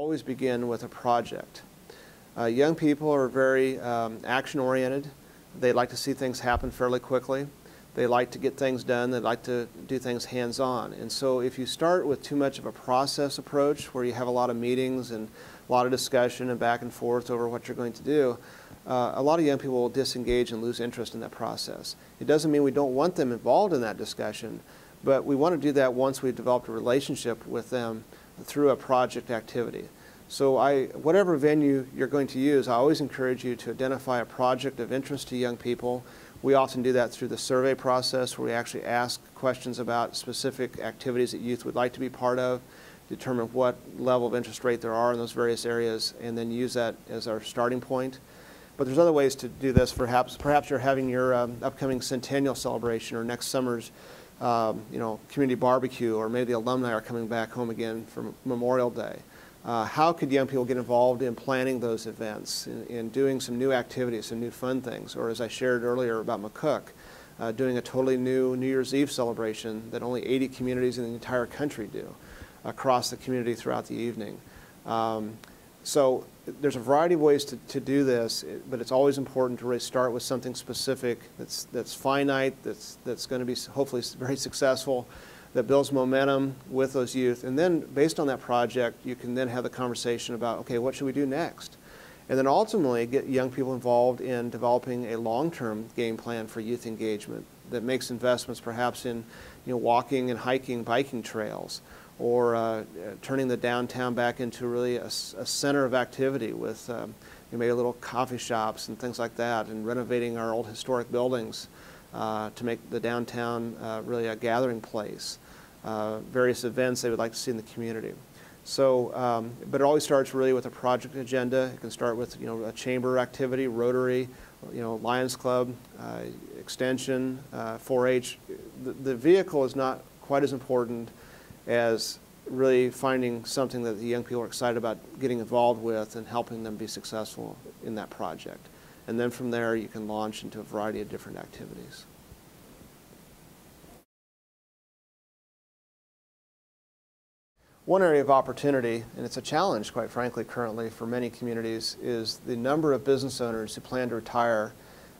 always begin with a project. Young people are very action-oriented. They like to see things happen fairly quickly. They like to get things done. They like to do things hands-on. And so if you start with too much of a process approach where you have a lot of meetings and a lot of discussion and back and forth over what you're going to do, a lot of young people will disengage and lose interest in that process. It doesn't mean we don't want them involved in that discussion, but we want to do that once we've developed a relationship with them through a project activity. So whatever venue you're going to use, I always encourage you to identify a project of interest to young people. We often do that through the survey process, where we actually ask questions about specific activities that youth would like to be part of, determine what level of interest rate there are in those various areas, and then use that as our starting point. But there's other ways to do this. Perhaps you're having your upcoming centennial celebration, or next summer's community barbecue, or maybe the alumni are coming back home again for Memorial Day. How could young people get involved in planning those events, in doing some new activities, some new fun things? Or as I shared earlier about McCook, doing a totally new New Year's Eve celebration that only 80 communities in the entire country do across the community throughout the evening. So there's a variety of ways to do this, but it's always important to really start with something specific that's finite, that's going to be hopefully very successful, that builds momentum with those youth. And then based on that project, you can then have the conversation about, okay, what should we do next? And then ultimately get young people involved in developing a long-term game plan for youth engagement that makes investments perhaps in walking and hiking, biking trails, or turning the downtown back into really a center of activity with maybe little coffee shops and things like that, and renovating our old historic buildings to make the downtown really a gathering place, various events they would like to see in the community. So, but it always starts really with a project agenda. It can start with a chamber activity, Rotary, Lions Club, Extension, 4-H. The vehicle is not quite as important as really finding something that the young people are excited about getting involved with and helping them be successful in that project. And then from there, you can launch into a variety of different activities. One area of opportunity, and it's a challenge, quite frankly, currently for many communities, is the number of business owners who plan to retire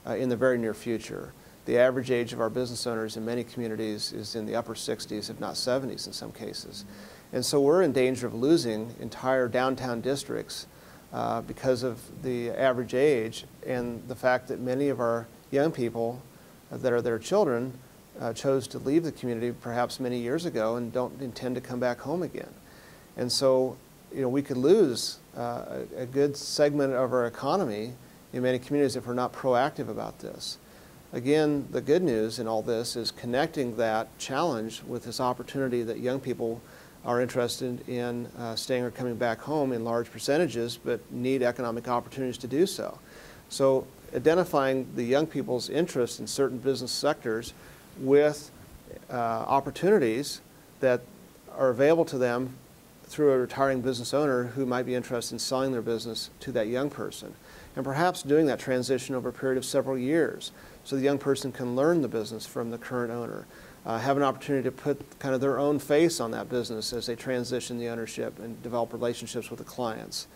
in the very near future. The average age of our business owners in many communities is in the upper 60s, if not 70s in some cases. And so we're in danger of losing entire downtown districts because of the average age and the fact that many of our young people that are their children chose to leave the community perhaps many years ago and don't intend to come back home again. And so we could lose a good segment of our economy in many communities if we're not proactive about this. Again, the good news in all this is connecting that challenge with this opportunity that young people are interested in staying or coming back home in large percentages, but need economic opportunities to do so. So identifying the young people's interest in certain business sectors with opportunities that are available to them through a retiring business owner who might be interested in selling their business to that young person. And perhaps doing that transition over a period of several years so the young person can learn the business from the current owner, have an opportunity to put kind of their own face on that business as they transition the ownership and develop relationships with the clients.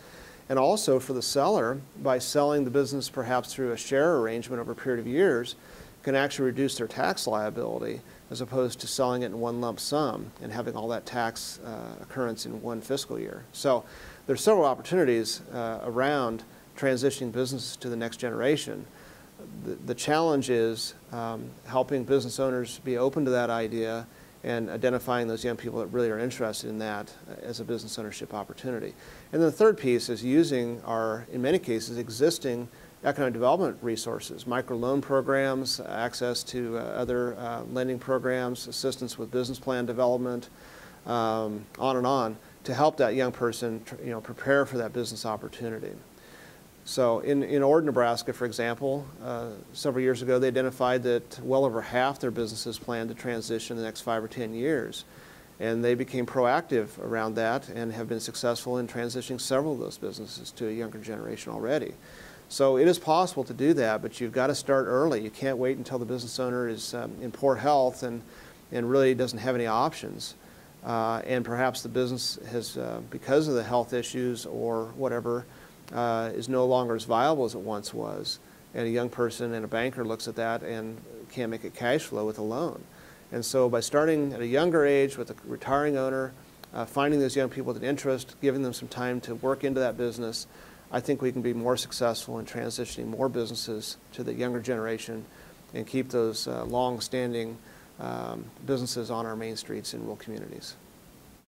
And also for the seller, by selling the business perhaps through a share arrangement over a period of years, can actually reduce their tax liability as opposed to selling it in one lump sum and having all that tax occurrence in one fiscal year. So there's several opportunities around transitioning businesses to the next generation. The challenge is helping business owners be open to that idea and identifying those young people that really are interested in that as a business ownership opportunity. And then the third piece is using our, in many cases, existing economic development resources, microloan programs, access to other lending programs, assistance with business plan development, on and on, to help that young person prepare for that business opportunity. So in Ord, Nebraska, for example, several years ago, they identified that well over half their businesses plan to transition in the next 5 or 10 years. And they became proactive around that and have been successful in transitioning several of those businesses to a younger generation already. So it is possible to do that, but you've got to start early. You can't wait until the business owner is in poor health and really doesn't have any options. and perhaps the business has, because of the health issues or whatever, is no longer as viable as it once was. And a young person and a banker looks at that and can't make it cash flow with a loan. And so by starting at a younger age with a retiring owner, finding those young people with an interest, giving them some time to work into that business, I think we can be more successful in transitioning more businesses to the younger generation and keep those long-standing businesses on our main streets in rural communities.